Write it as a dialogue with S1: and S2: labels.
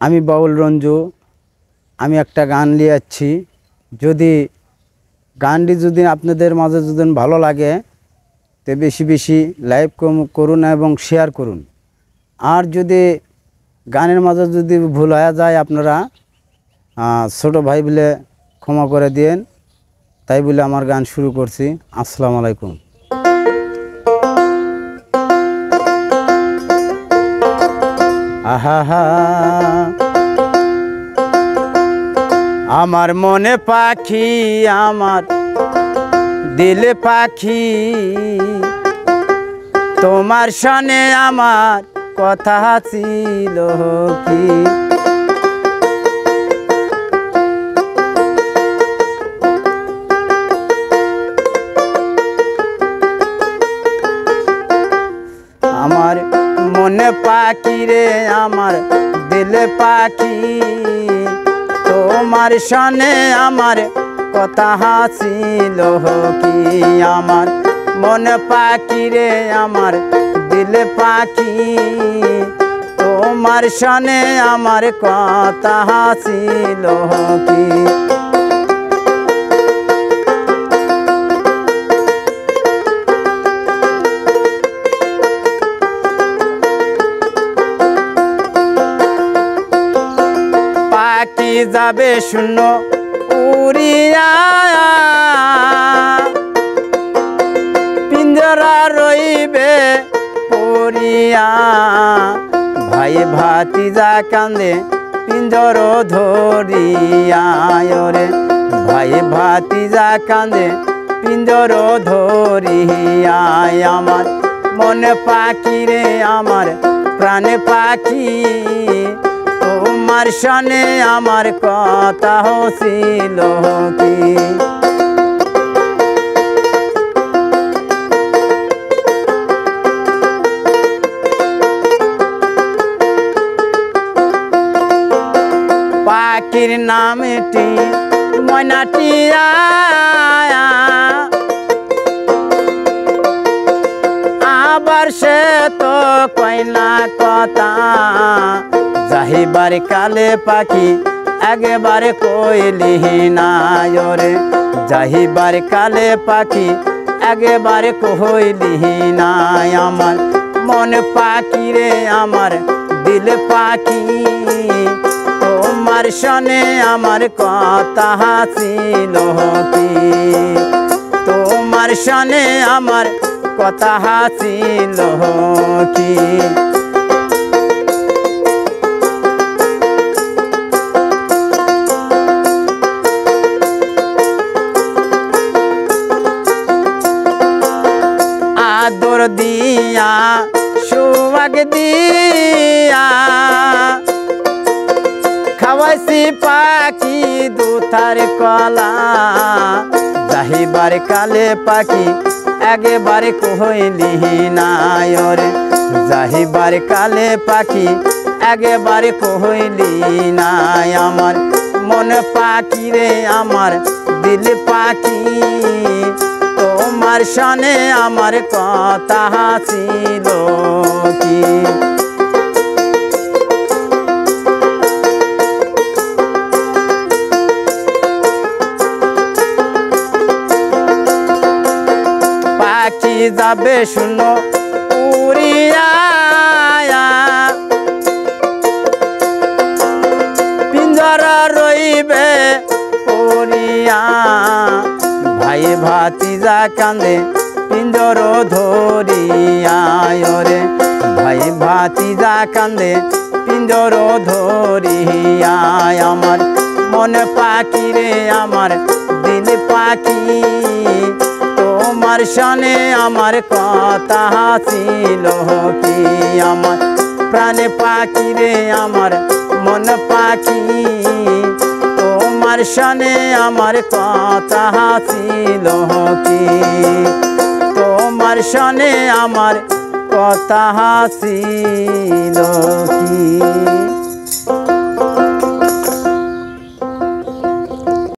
S1: আমি বাউল রঞ্জু। আমি একটা গান নিয়ে যাচ্ছি। যদি গানটি যদি আপনাদের মাঝে যদি ভালো লাগে তো বেশি বেশি লাইক করুন এবং শেয়ার করুন। আর যদি গানের মাঝে যদি ভুল হয়ে যায় আপনারা ছোটো ভাই বলে ক্ষমা করে দিন। তাই বলে আমার গান শুরু করছি। আসসালামু আলাইকুম। আহা আমার মনে পাখি, আমার দিলে পাখি, তোমার সনে আমার কথা ছিল কি। আমার মনে পাখি রে, আমার দিলে পাখি, তোমার সনে আমার কথা ছিল কি। আমার মনে পাখি রে, আমার দিলে পাখি, তোমার সনে আমার কথা ছিল কি। পাখি যাবে শূন্য উড়িয়া, পিঞ্জরা রইবে পড়িয়া, ভাই ভাতিজা কান্দে পিঞ্জর ধরিয়া রে। ভাই ভাতিজা কান্দে পিঞ্জর ধরিয়া। আমার মনে পাখি রে, আমার প্রাণে পাখি, তোমার সনে আমার কথা ছিল কি। পাখির নামটি ময়নাটিয়া, আবার সে তো কয়না কথা, যাহিবার কালে পাখি একেবারে কইলি না রে। যাহিবার কালে পাখি একেবারে কইলি না। আমার মন পাখি রে, আমার দিল পাখি, তোমার সনে আমার কথা ছিল কি। তোমার সনে আমার কথা ছিল কি। আদর দিয়া সুয়াগ দিয়া খাওয়াইছি পাখি দুথার কলা, যাহিবার কালে পাখি একেবারে কইলি না রে। যাহিবার কালে পাখি একেবারে কইলি না। আমার মন পাখি রে, আমার দিল পাখি, তোমার সনে আমার কথা ছিল কি। পাখি যাবে শূন্য উড়িয়া, পিঞ্জরা রইবে পড়িয়া, ভাই ভাতিজা কান্দে পিঞ্জর ধরিয়া রে। ভাই ভাতিজা কান্দে পিঞ্জর ধরিয়া। আমার মন পাখি রে, আমার দিল পাখি, তোমার সনে আমার কথা ছিল কি। আমার প্রাণে পাখি রে, আমার মন পাখি, তোমার সনে আমার কথা ছিল কি। তোমার সনে আমার কথা ছিল কি।